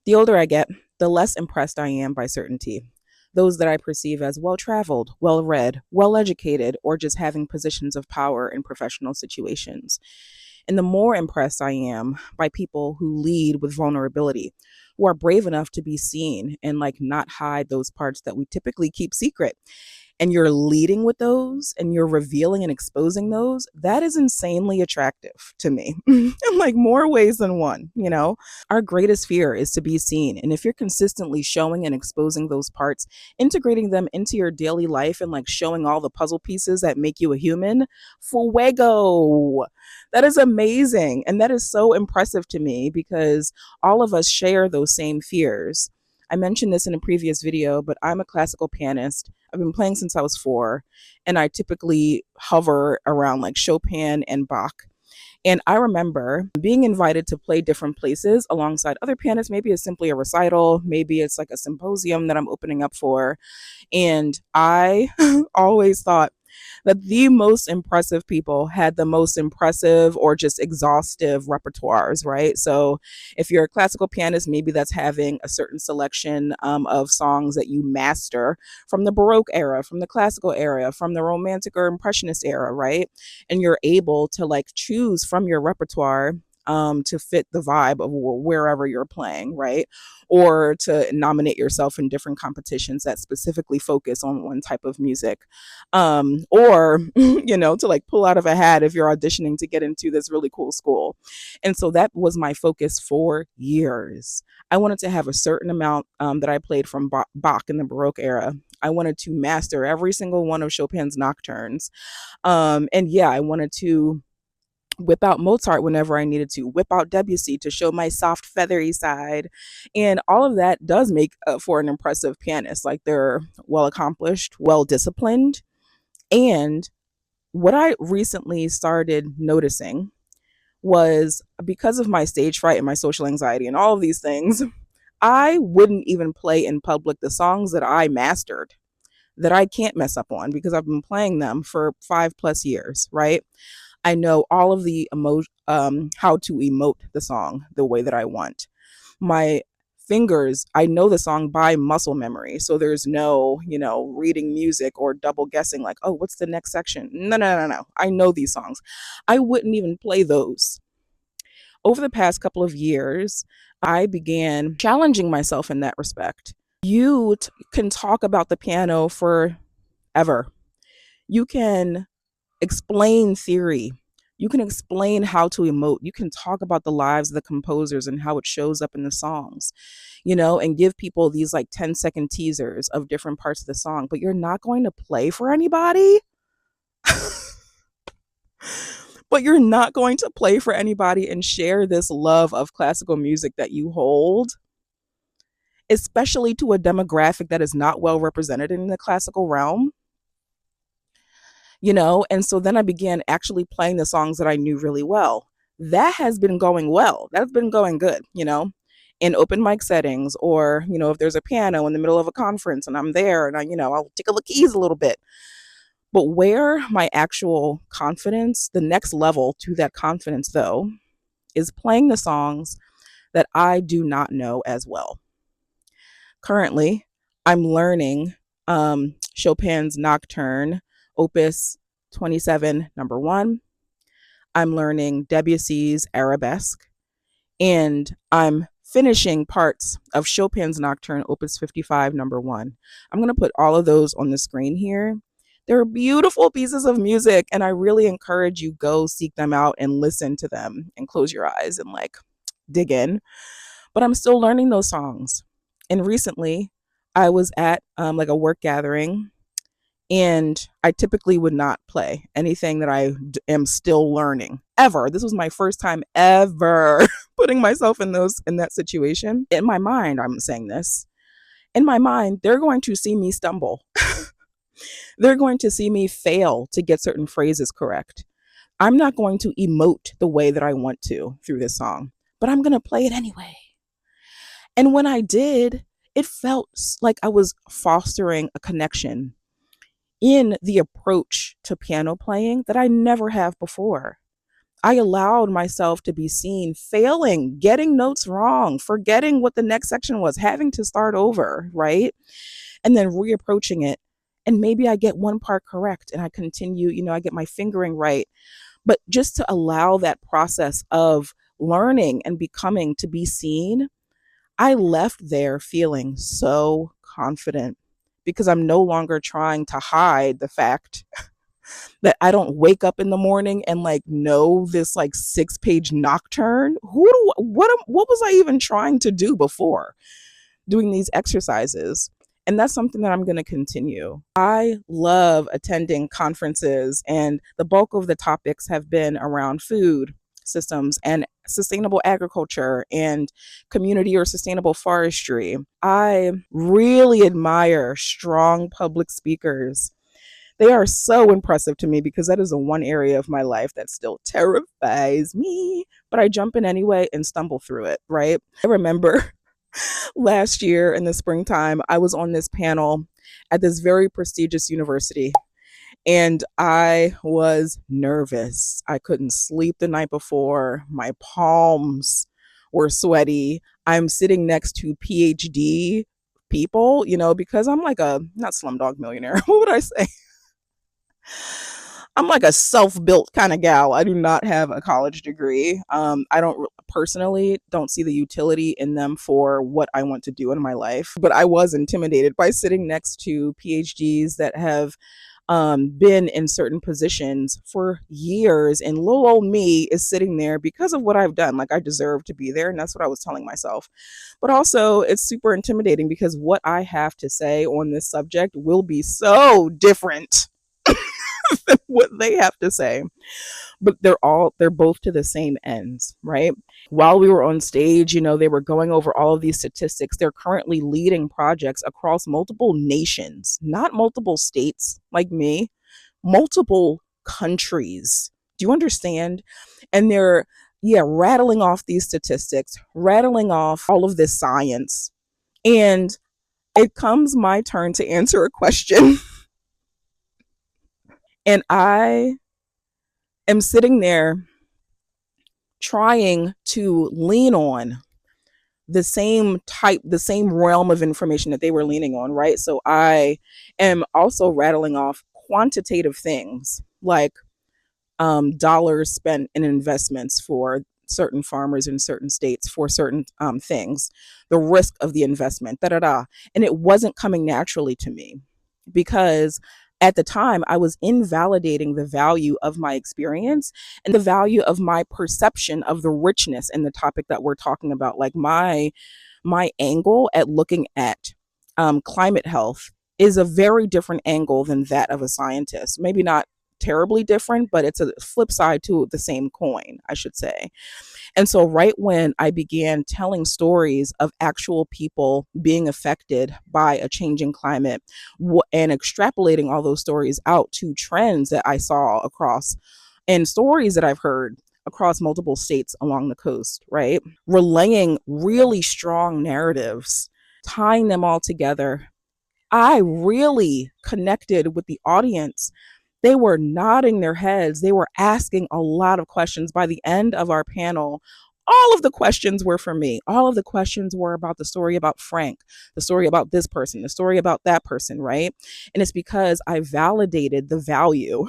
The older I get, the less impressed I am by certainty. Those that I perceive as well traveled, well read, well educated, or just having positions of power in professional situations. And the more impressed I am by people who lead with vulnerability, who are brave enough to be seen and like not hide those parts that we typically keep secret, and you're leading with those and you're revealing and exposing those, that is insanely attractive to me in like more ways than one, you know? Our greatest fear is to be seen. And if you're consistently showing and exposing those parts, integrating them into your daily life and like showing all the puzzle pieces that make you a human, fuego. That is amazing. And that is so impressive to me because all of us share those same fears. I mentioned this in a previous video, but I'm a classical pianist. I've been playing since I was 4, and I typically hover around like Chopin and Bach. And I remember being invited to play different places alongside other pianists. Maybe it's simply a recital, maybe it's like a symposium that I'm opening up for. And I always thought that the most impressive people had the most impressive or just exhaustive repertoires, right? So if you're a classical pianist, maybe that's having a certain selection of songs that you master from the Baroque era, from the classical era, from the Romantic or Impressionist era, right? And you're able to like choose from your repertoire to fit the vibe of wherever you're playing, right? Or to nominate yourself in different competitions that specifically focus on one type of music. Or, to like pull out of a hat if you're auditioning to get into this really cool school. And so that was my focus for years. I wanted to have a certain amount that I played from Bach in the Baroque era. I wanted to master every single one of Chopin's nocturnes. And yeah, I wanted to whip out Mozart whenever I needed to, whip out Debussy to show my soft, feathery side. And all of that does make for an impressive pianist. Like they're well accomplished, well disciplined. And what I recently started noticing was because of my stage fright and my social anxiety and all of these things, I wouldn't even play in public the songs that I mastered that I can't mess up on because I've been playing them for 5+ years, right? I know all of the how to emote the song the way that I want. My fingers, I know the song by muscle memory. So there's no, reading music or double guessing like, oh, what's the next section? No, no, no, no. I know these songs. I wouldn't even play those. Over the past couple of years, I began challenging myself in that respect. You can talk about the piano forever. You can explain theory. You can explain how to emote. You can talk about the lives of the composers and how it shows up in the songs, and give people these like 10-second teasers of different parts of the song, but you're not going to play for anybody. But you're not going to play for anybody and share this love of classical music that you hold, especially to a demographic that is not well represented in the classical realm. And so then I began actually playing the songs that I knew really well. That has been going well. That's been going good, in open mic settings, or, if there's a piano in the middle of a conference and I'm there and I'll tickle the keys a little bit. But where my actual confidence, the next level to that confidence though, is playing the songs that I do not know as well. Currently, I'm learning Chopin's Nocturne, Opus 27, number 1. I'm learning Debussy's Arabesque, and I'm finishing parts of Chopin's Nocturne, Opus 55, number 1. I'm going to put all of those on the screen here. They're beautiful pieces of music, and I really encourage you go seek them out and listen to them and close your eyes and like dig in. But I'm still learning those songs. And recently, I was at like a work gathering, and I typically would not play anything that I am still learning ever. This was my first time ever putting myself in that situation. In my mind, I'm saying this. In my mind, they're going to see me stumble. They're going to see me fail to get certain phrases correct. I'm not going to emote the way that I want to through this song, but I'm going to play it anyway. And when I did, it felt like I was fostering a connection in the approach to piano playing that I never have before. I allowed myself to be seen failing, getting notes wrong, forgetting what the next section was, having to start over, right? And then reapproaching it. And maybe I get one part correct and I continue, I get my fingering right. But just to allow that process of learning and becoming to be seen, I left there feeling so confident because I'm no longer trying to hide the fact that I don't wake up in the morning and like know this like 6-page nocturne. What was I even trying to do before doing these exercises? And that's something that I'm going to continue. I love attending conferences, and the bulk of the topics have been around food systems and sustainable agriculture and community or sustainable forestry. I really admire strong public speakers. They are so impressive to me because that is the one area of my life that still terrifies me. But I jump in anyway and stumble through it, right? I remember last year in the springtime, I was on this panel at this very prestigious university, and I was nervous. I couldn't sleep the night before. My palms were sweaty. I'm sitting next to PhD people, because I'm like not Slumdog Millionaire. What would I say? I'm like a self-built kind of gal. I do not have a college degree. I don't personally don't see the utility in them for what I want to do in my life. But I was intimidated by sitting next to PhDs that have been in certain positions for years, and little old me is sitting there because of what I've done. Like, I deserve to be there, and that's what I was telling myself. But also, it's super intimidating because what I have to say on this subject will be so different than what they have to say. But they're both to the same ends, right? While we were on stage, they were going over all of these statistics. They're currently leading projects across multiple nations, not multiple states like me, multiple countries. Do you understand? And they're, yeah, rattling off these statistics, rattling off all of this science. And it comes my turn to answer a question. And I am sitting there trying to lean on the same realm of information that they were leaning on, right? So I am also rattling off quantitative things like dollars spent in investments for certain farmers in certain states for certain things, the risk of the investment, da da da. And it wasn't coming naturally to me because at the time I was invalidating the value of my experience and the value of my perception of the richness in the topic that we're talking about. Like my angle at looking at climate health is a very different angle than that of a scientist. Maybe not terribly different, but it's a flip side to the same coin, I should say. And so, right when I began telling stories of actual people being affected by a changing climate and extrapolating all those stories out to trends that I saw across and stories that I've heard across multiple states along the coast, right? Relaying really strong narratives, tying them all together, I really connected with the audience. They were nodding their heads. They were asking a lot of questions. By the end of our panel, all of the questions were for me. All of the questions were about the story about Frank, the story about this person, the story about that person, right? And it's because I validated the value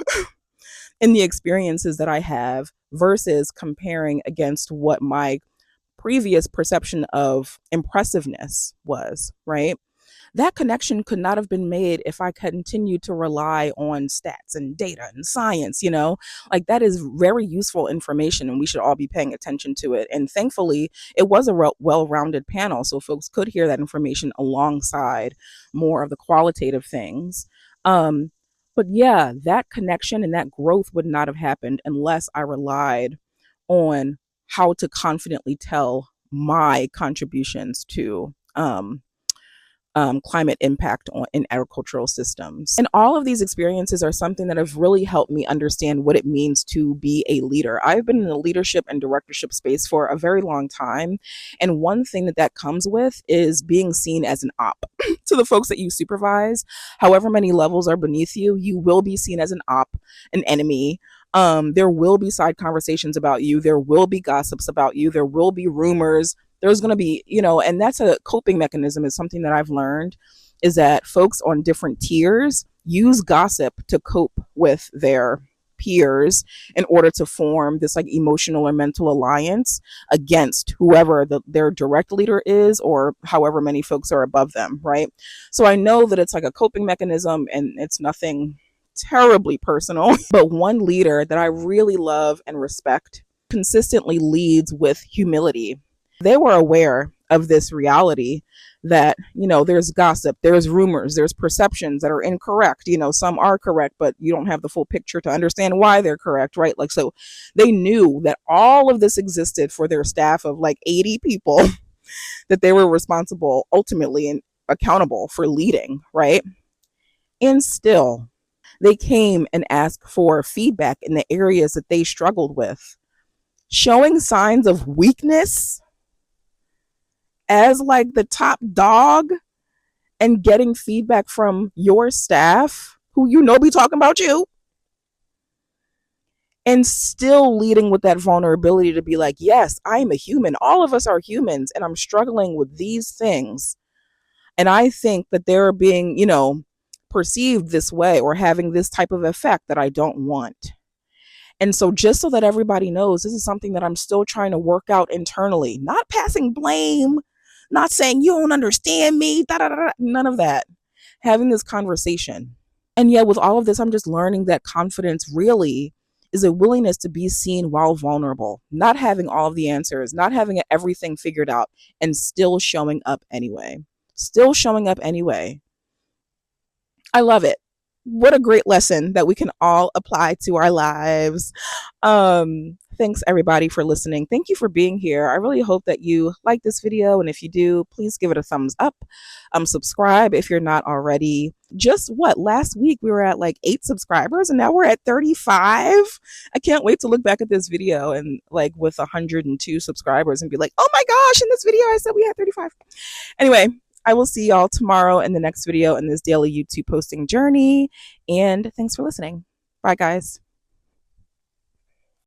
in the experiences that I have versus comparing against what my previous perception of impressiveness was, right? That connection could not have been made if I continued to rely on stats and data and science, like that is very useful information and we should all be paying attention to it. And thankfully, it was a well-rounded panel. So folks could hear that information alongside more of the qualitative things. But yeah, that connection and that growth would not have happened unless I relied on how to confidently tell my contributions to climate impact in agricultural systems. And all of these experiences are something that have really helped me understand what it means to be a leader. I've been in the leadership and directorship space for a very long time. And one thing that comes with is being seen as an op to the folks that you supervise. However many levels are beneath you, you will be seen as an op, an enemy. There will be side conversations about you. There will be gossips about you. There will be rumors. There's going to be, and that's a coping mechanism, is something that I've learned, is that folks on different tiers use gossip to cope with their peers in order to form this like emotional or mental alliance against whoever their direct leader is, or however many folks are above them, right? So I know that it's like a coping mechanism and it's nothing terribly personal. But one leader that I really love and respect consistently leads with humility. They were aware of this reality that, there's gossip, there's rumors, there's perceptions that are incorrect. Some are correct, but you don't have the full picture to understand why they're correct, right? Like, so they knew that all of this existed for their staff of like 80 people that they were responsible ultimately and accountable for leading, right? And still, they came and asked for feedback in the areas that they struggled with. Showing signs of weakness as like the top dog and getting feedback from your staff who be talking about you, and still leading with that vulnerability to be like, yes, I am a human. All of us are humans, and I'm struggling with these things. And I think that they're being, perceived this way or having this type of effect that I don't want. And so, just so that everybody knows, this is something that I'm still trying to work out internally, not passing blame, not saying you don't understand me, da, da, da, none of that. Having this conversation. And yet, with all of this, I'm just learning that confidence really is a willingness to be seen while vulnerable, not having all of the answers, not having everything figured out, and still showing up anyway. Still showing up anyway. I love it. What a great lesson that we can all apply to our lives. Thanks everybody for listening. Thank you for being here. I really hope that you like this video, and if you do, please give it a thumbs up. Subscribe if you're not already. Just last week we were at like 8 subscribers and now we're at 35. I can't wait to look back at this video and like with 102 subscribers and be like, oh my gosh, in this video I said we had 35. Anyway, I will see y'all tomorrow in the next video in this daily YouTube posting journey. And thanks for listening. Bye, guys.